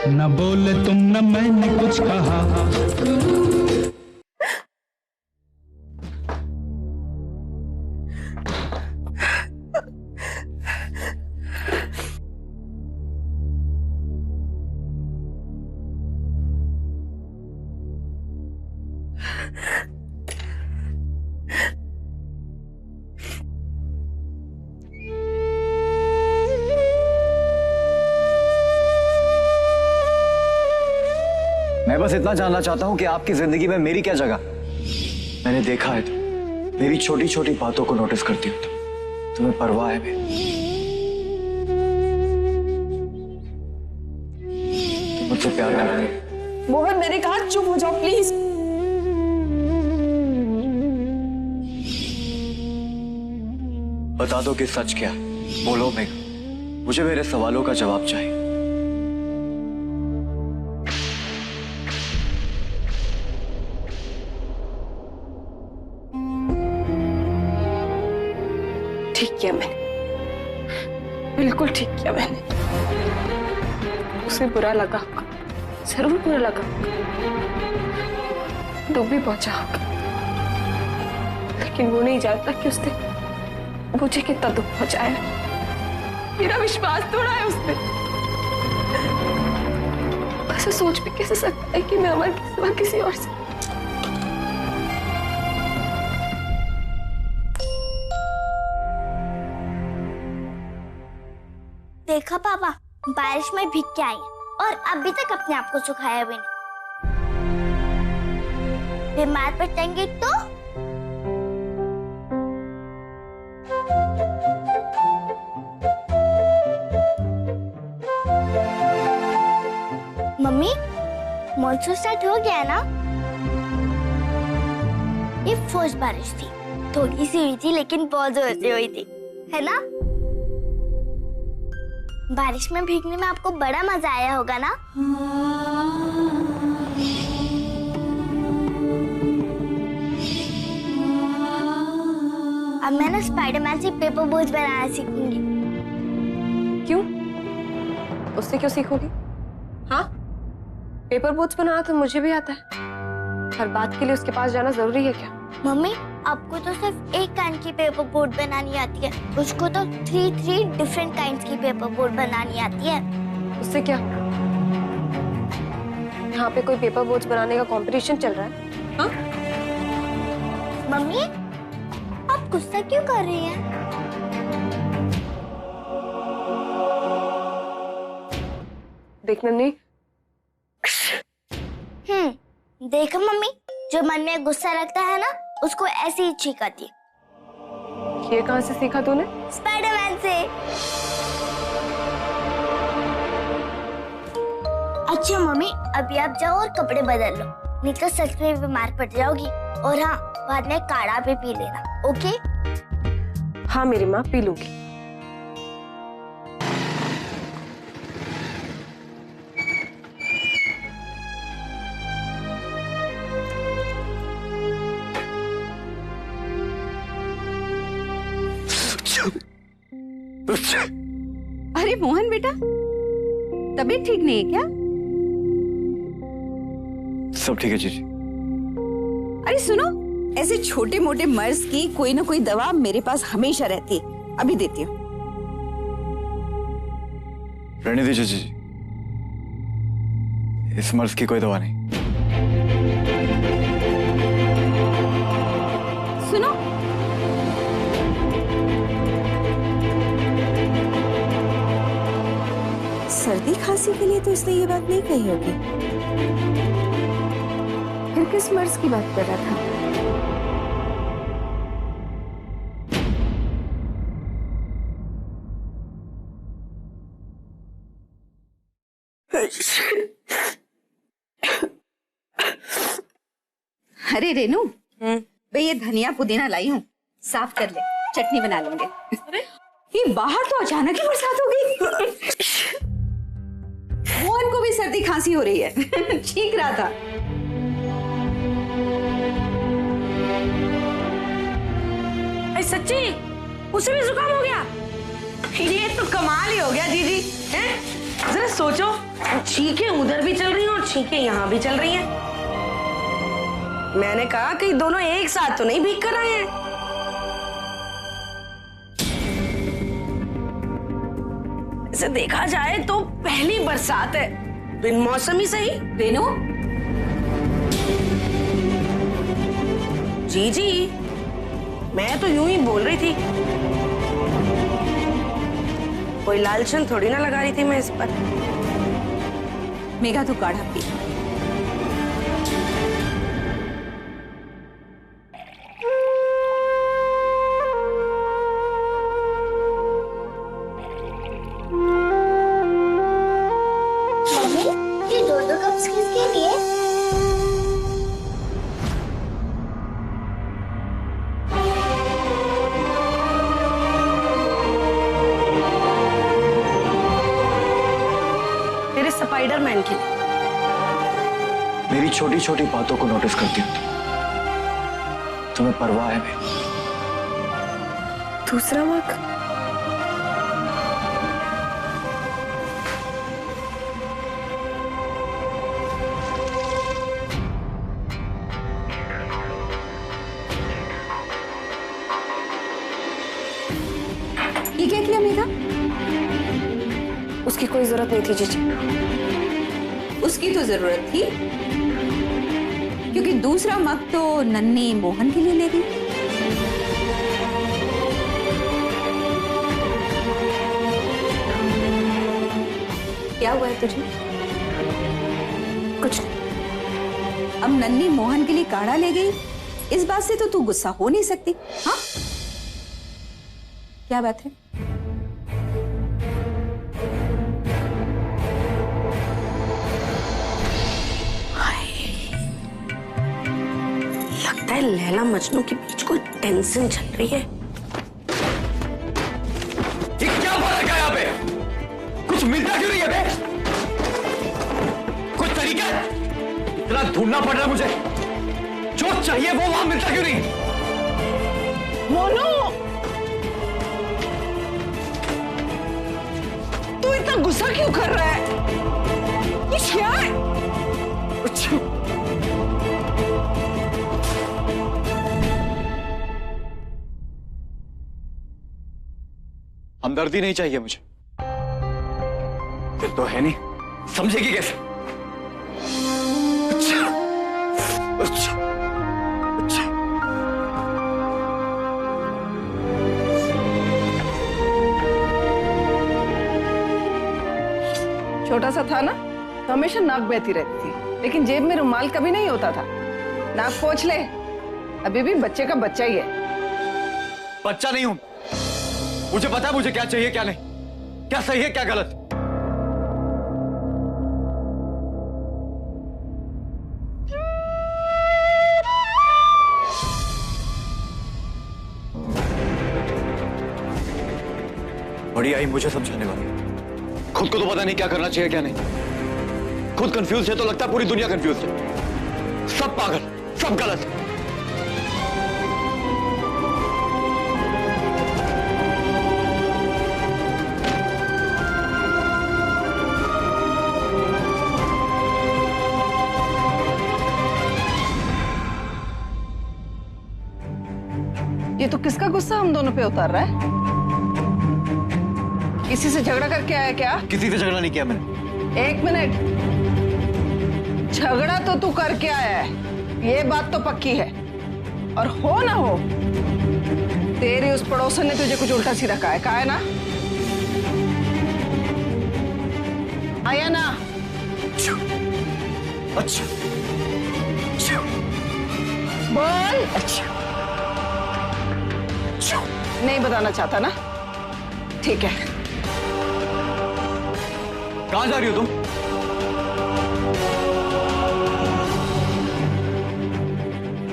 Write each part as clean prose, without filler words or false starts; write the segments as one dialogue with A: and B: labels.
A: न बोले तुम न मैंने कुछ कहा।
B: मैं बस इतना जानना चाहता हूं कि आपकी जिंदगी में मेरी क्या जगह। मैंने देखा है तुम मेरी छोटी छोटी बातों को नोटिस करती हो, तुम्हें परवाह है मेरी। तुम मुझसे प्यार करती हो।
C: मोहन, मैंने कहा चुप हो जाओ प्लीज।
B: बता दो कि सच क्या है। बोलो मेघा, मुझे मेरे सवालों का जवाब चाहिए।
C: ठीक किया मैंने, बिल्कुल ठीक किया मैंने। उसे बुरा लगा होगा, जरूर बुरा लगा होगा, दुख भी पहुंचा होगा, लेकिन वो नहीं जानता कि उसने मुझे कितना दुख पहुंचाया। मेरा विश्वास तोड़ा है उसने। ऐसा सोच भी कैसे सकता है कि मैं अमर के सिवा किसी और से।
D: देखा पापा, बारिश में भीग के आई है और अभी तक अपने आप को सुखाया भी नहीं। बीमार पड़ जाएंगे तो? मम्मी, मॉनसून स्टार्ट हो गया ना? ये फर्स्ट बारिश थी, थोड़ी सी हुई थी लेकिन बहुत जोर से हुई थी, है ना? बारिश में भीगने में आपको बड़ा मजा आया होगा ना? अब मैं ना स्पाइडरमैन से पेपर बोट्स बनाना सीखूंगी।
C: क्यों? उससे क्यों सीखोगी? हाँ, पेपर बोट्स बनाना तो मुझे भी आता है। हर बात के लिए उसके पास जाना जरूरी है क्या?
D: मम्मी, आपको तो सिर्फ एक काइंड की पेपर बोट बनानी आती है, उसको तो 3 डिफरेंट काइंड्स की पेपर बोट बनानी आती है।
C: उससे क्या? यहाँ पे कोई पेपर बोट्स बनाने का कंपटीशन चल रहा है? हाँ?
D: मम्मी, आप गुस्सा क्यों कर रही हैं?
C: देखना नहीं।
D: देखो मम्मी, जो मन में गुस्सा रखता है ना, उसको ऐसी ही छींक आती है।
C: ये कहाँ से सीखा तूने?
D: स्पाइडरमैन से। अच्छा मम्मी, अभी आप जाओ और कपड़े बदल लो, नहीं तो सच में बीमार पड़ जाओगी। और हाँ, बाद में काढ़ा भी पी लेना, ओके?
C: हाँ मेरी माँ, पी लूंगी।
E: अरे मोहन बेटा, तबीयत ठीक नहीं है क्या?
B: सब ठीक है जीजी।
E: अरे सुनो, ऐसे छोटे मोटे मर्ज की कोई ना कोई दवा मेरे पास हमेशा रहती है, अभी देती हूँ।
B: रहने दीजिए जीजी, इस मर्ज की कोई दवा नहीं।
E: सुनो, सर्दी खांसी के लिए तो उसने ये बात नहीं कही होगी।
C: फिर किस मर्ज की बात कर रहा था?
E: अरे रेनू, भाई ये धनिया पुदीना लाई हूँ, साफ कर ले, चटनी बना लेंगे। ये बाहर तो अचानक ही बरसात हो गई। मोहन को भी सर्दी खांसी हो रही है। ठीक रहा था।
F: सच्ची, उसे भी जुकाम हो गया? ये तो कमाल ही हो गया दीदी, हैं? जरा सोचो, छींकें उधर भी चल रही हैं और छींकें यहाँ भी चल रही हैं। मैंने कहा कि दोनों एक साथ तो नहीं भीग कर आए हैं। ऐसे देखा जाए तो पहली बरसात है, बिन मौसम ही सही।
E: रेनू,
F: जी जी, मैं तो यूं ही बोल रही थी, कोई लालचन थोड़ी ना लगा रही थी मैं इस पर।
E: मेघा तू काढ़ा पी।
D: मम्मी, ये दो कप्स किसके लिए?
F: तेरे स्पाइडरमैन के लिए।
B: मेरी छोटी छोटी बातों को नोटिस करती हो तुम। तुम्हें परवाह है मेरी?
C: दूसरा मग?
E: ये क्या किया मेघा?
C: उसकी कोई जरूरत नहीं थी जीजी।
E: उसकी तो जरूरत थी, क्योंकि दूसरा मग तो नन्ही मोहन के लिए ले गई। क्या हुआ है तुझे?
C: कुछ नहीं।
E: अब नन्ही मोहन के लिए काढ़ा ले गई, इस बात से तो तू गुस्सा हो नहीं सकती। हाँ, क्या बात है?
F: लगता है लैला मजनू के बीच कोई टेंशन चल रही है।
B: ये क्या फर्क है यहाँ पे? कुछ मिलता क्यों नहीं है बे? कुछ तरीका है? इतना ढूंढना पड़ रहा है मुझे, जो चाहिए वो वहां मिलता क्यों नहीं?
F: मोनू, तू इतना गुस्सा क्यों कर रहा है? ये क्या है?
B: हमदर्दी नहीं चाहिए मुझे, फिर तो है नहीं, समझेगी कैसे? अच्छा, अच्छा, अच्छा।
G: छोटा सा था ना तो हमेशा नाक बहती रहती थी, लेकिन जेब में रुमाल कभी नहीं होता था। नाक पोंछ ले, अभी भी बच्चे का बच्चा ही है।
B: बच्चा नहीं हूं, मुझे पता है मुझे क्या चाहिए क्या नहीं, क्या सही है क्या गलत। बड़ी आई मुझे समझाने वाली, खुद को तो पता नहीं क्या करना चाहिए क्या नहीं। खुद कंफ्यूज है तो लगता है पूरी दुनिया कंफ्यूज है। सब पागल, सब गलत।
G: ये तो किसका गुस्सा हम दोनों पे उतार रहा है? किसी से झगड़ा करके आया क्या?
B: किसी से झगड़ा नहीं किया मैंने।
G: एक मिनट, झगड़ा तो तू करके आया है, ये बात तो पक्की है। और हो ना हो, तेरी उस पड़ोसन ने तुझे कुछ उल्टा सीधा कहा है ना? आया ना?
B: अच्छा,
G: बोल। नहीं बताना चाहता ना? ठीक है।
B: कहां जा रही हो तुम?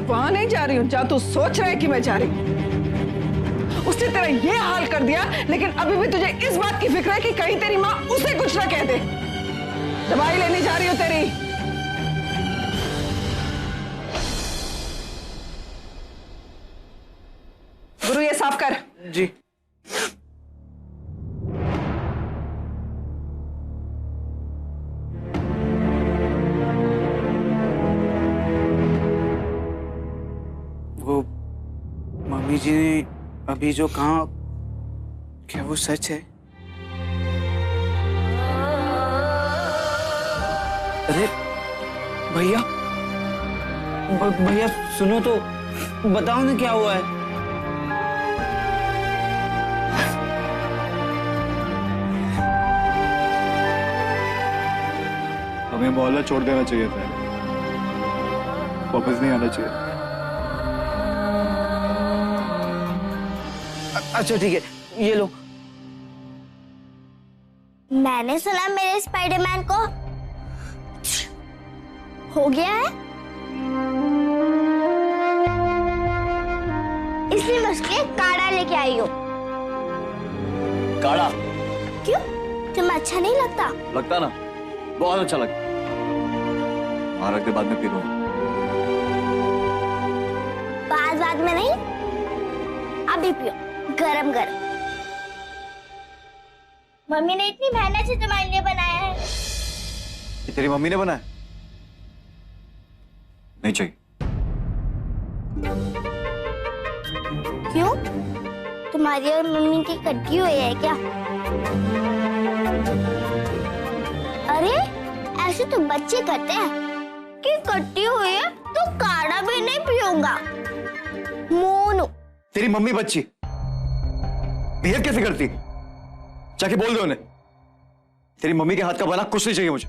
G: वहां नहीं जा रही हूं जहां तू सोच रहा है कि मैं जा रही हूं। उसने तेरा ये हाल कर दिया, लेकिन अभी भी तुझे इस बात की फिक्र है कि कहीं तेरी माँ उसे कुछ ना कह दे। दवाई लेने जा रही हूं तेरी। गुरु ये साफ कर।
B: जी।
H: जी ने अभी जो कहा, क्या वो सच है? अरे भैया, भैया सुनो तो, बताओ ना क्या हुआ है।
B: हमें मोहल्ला छोड़ देना चाहिए था, वापस नहीं आना चाहिए।
H: अच्छा ठीक है, ये लो।
D: मैंने सुना मेरे स्पाइडरमैन को हो गया है, इसलिए मैं उसके लिए काढ़ा लेके आई हूँ।
B: काढ़ा?
D: क्यों, तुम्हें अच्छा नहीं लगता?
B: लगता ना, बहुत अच्छा लगता। वहां रख दे, बाद में पी लूंगा।
D: बाद में नहीं, अभी पियो, गरम गरम। मम्मी ने इतनी मेहनत से तुम्हारे लिए बनाया है।
B: ये तेरी मम्मी ने बनाया? नहीं चाहिए।
D: क्यों, तुम्हारी और मम्मी की कट्टी हुई है क्या? अरे ऐसे तो बच्चे करते हैं कि कट्टी हुई है तो काढ़ा भी नहीं पीऊंगा। मोनू,
B: तेरी मम्मी बच्ची बिहेव कैसे करती? जाके बोल दो उन्हें, तेरी मम्मी के हाथ का बना कुछ नहीं चाहिए मुझे।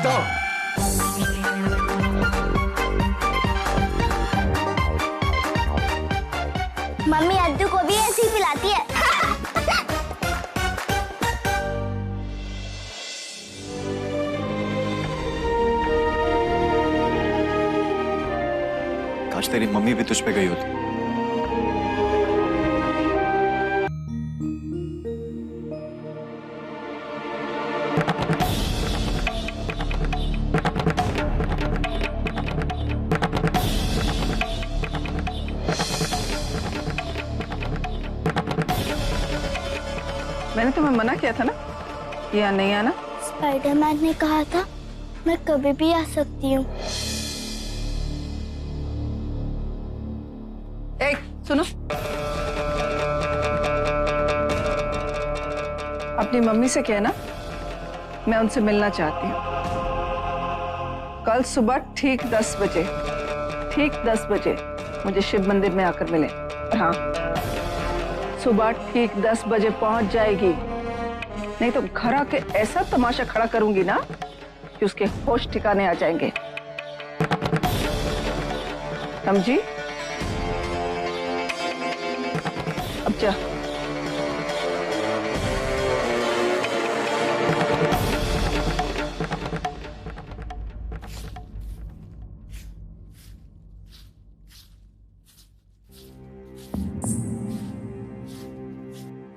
B: तो
D: मम्मी अद्दू को भी ऐसे ही पिलाती है।
B: काश तेरी मम्मी भी तुझ पे गई होती।
G: मैंने तुम्हें मना किया था ना, या नहीं आना?
D: स्पाइडरमैन ने कहा था मैं कभी भी आ सकती हूँ।
G: सुनो, अपनी मम्मी से कहना मैं उनसे मिलना चाहती हूँ। कल सुबह ठीक 10 बजे, ठीक 10 बजे मुझे शिव मंदिर में आकर मिले। और हाँ, सुबह ठीक 10 बजे पहुंच जाएगी, नहीं तो घर आके ऐसा तमाशा खड़ा करूंगी ना कि उसके होश ठिकाने आ जाएंगे। समझी? अब जा।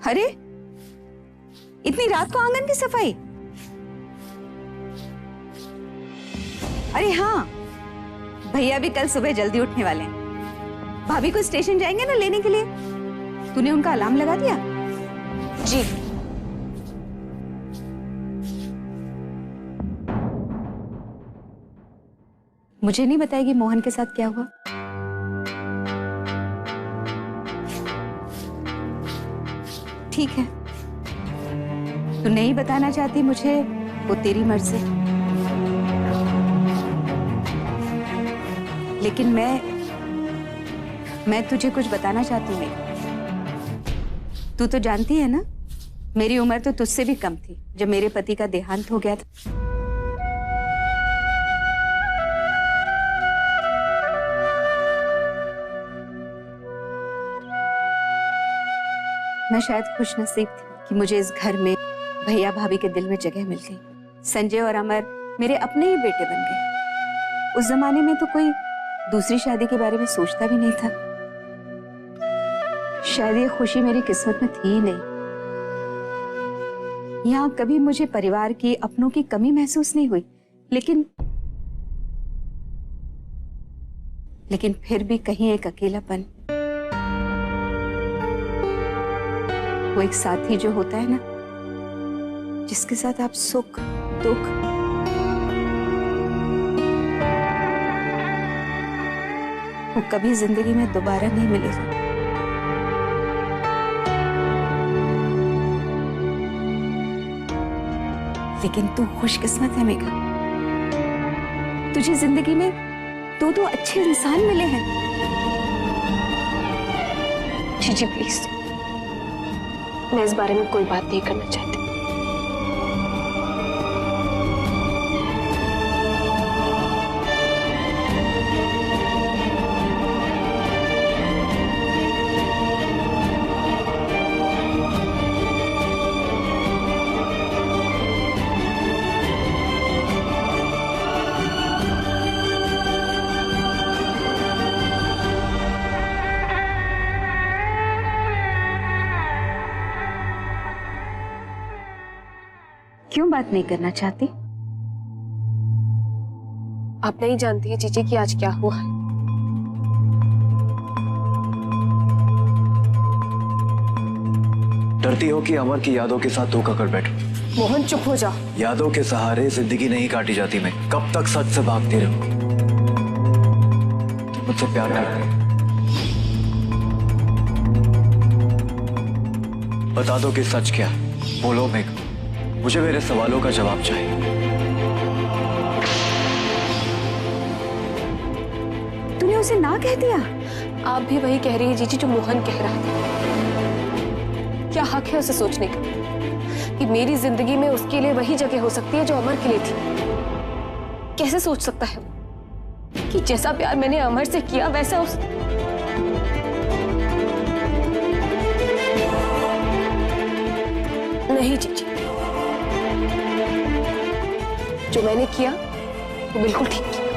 E: अरे इतनी रात को आंगन की सफाई? अरे हाँ, भैया भी कल सुबह जल्दी उठने वाले हैं। भाभी को स्टेशन जाएंगे ना लेने के लिए। तूने उनका अलार्म लगा दिया?
C: जी।
E: मुझे नहीं बताएगी मोहन के साथ क्या हुआ? ठीक है, तू नहीं बताना चाहती मुझे, वो तेरी मर्जी। लेकिन मैं तुझे कुछ बताना चाहती हूँ। तू तो जानती है ना, मेरी उम्र तो तुझसे भी कम थी जब मेरे पति का देहांत हो गया था। मैं शायद खुशनसीब थी कि मुझे इस घर में भैया भाभी के दिल में जगह मिल गई। संजय और अमर मेरे अपने ही बेटे बन गए। उस जमाने में तो कोई दूसरी शादी के बारे में सोचता भी नहीं था। शायद ये खुशी मेरी किस्मत में थी ही नहीं। यहाँ कभी मुझे परिवार की, अपनों की कमी महसूस नहीं हुई, लेकिन फिर भी कहीं एक अकेलापन। वो एक साथी जो होता है ना, जिसके साथ आप सुख दुख वो कभी जिंदगी में दोबारा नहीं मिलेगा। लेकिन तू खुशकिस्मत है मेघा, तुझे जिंदगी में दो अच्छे इंसान मिले हैं।
C: जी प्लीज, मैं इस बारे में कोई बात नहीं करना चाहती।
E: क्यों बात नहीं करना चाहती?
C: आप नहीं जानती है जीजी कि आज क्या हुआ है।
B: डरती हो कि अमर की यादों के साथ धोखा कर बैठो।
C: मोहन चुप हो जा।
B: यादों के सहारे जिंदगी नहीं काटी जाती। मैं कब तक सच से भागती रहूं? तुम मुझसे प्यार करते हो, बता दो कि सच क्या। बोलो मेघा, मुझे मेरे सवालों का जवाब चाहिए।
E: तूने उसे ना कह दिया?
C: आप भी वही कह रही है जीजी जो मोहन कह रहा था। क्या हक है उसे सोचने का कि मेरी जिंदगी में उसके लिए वही जगह हो सकती है जो अमर के लिए थी? कैसे सोच सकता है कि जैसा प्यार मैंने अमर से किया वैसा उस नहीं जीजी, जो मैंने किया वो बिल्कुल ठीक किया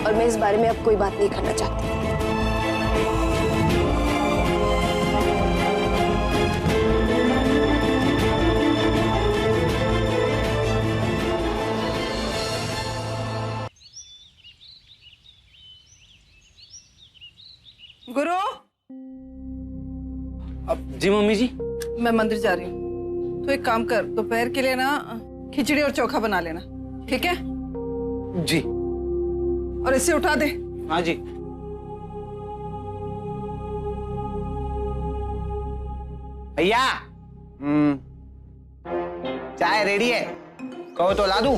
C: और मैं इस बारे में अब कोई बात नहीं करना चाहती।
G: गुरु,
H: अब जी मम्मी जी।
G: मैं मंदिर जा रही हूँ, तो एक काम कर, दोपहर के लिए ना खिचड़ी और चोखा बना लेना, ठीक है?
H: जी।
G: और इसे उठा दे।
H: हाँ जी।
I: भैया, चाय रेडी है, कहो तो ला दूं?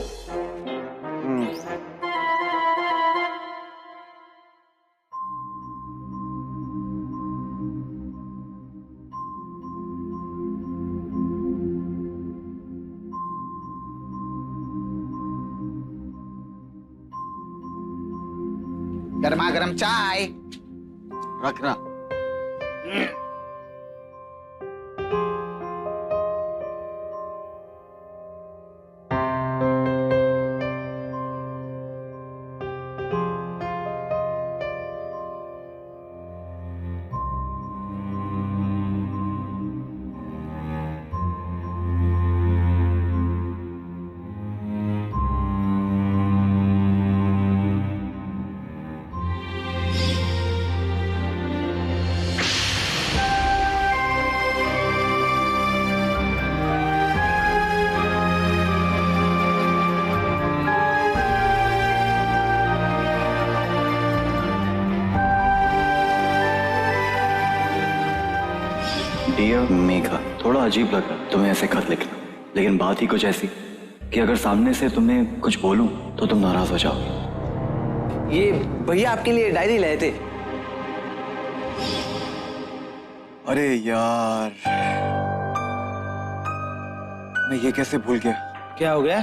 I: गर्मा गर्म चाय
B: रखना। डियर मेघा, थोड़ा अजीब लग रहा तुम्हें ऐसे खत लिखना, लेकिन बात ही कुछ ऐसी कि अगर सामने से तुम्हें कुछ बोलूं तो तुम नाराज हो जाओगे।
I: ये भैया आपके लिए डायरी लाए थे।
B: अरे यार, मैं ये कैसे भूल गया।
I: क्या हो गया?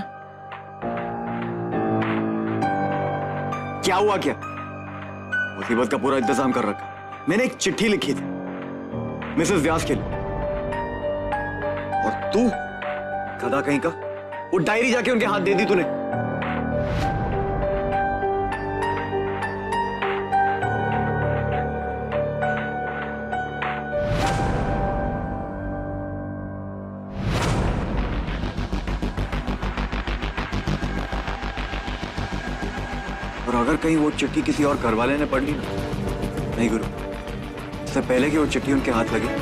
B: क्या हुआ क्या? मुसीबत का पूरा इंतजाम कर रखा। मैंने एक चिट्ठी लिखी थी मिसेस व्यास के लिए, और तू गधा कहीं का वो डायरी जाके उनके हाथ दे दी तूने। और अगर कहीं वो चिट्ठी किसी और घर वाले ने पढ़ ली ना, नहीं गुरु, इससे पहले कि वो चिट्ठी उनके हाथ लगे,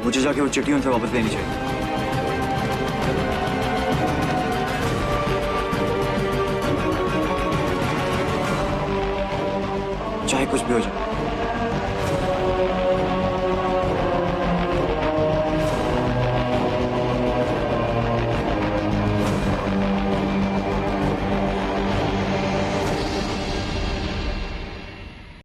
B: मुझे जाके वो चिट्ठी उनसे वापस लेनी चाहिए। कुछ भी हो जाए।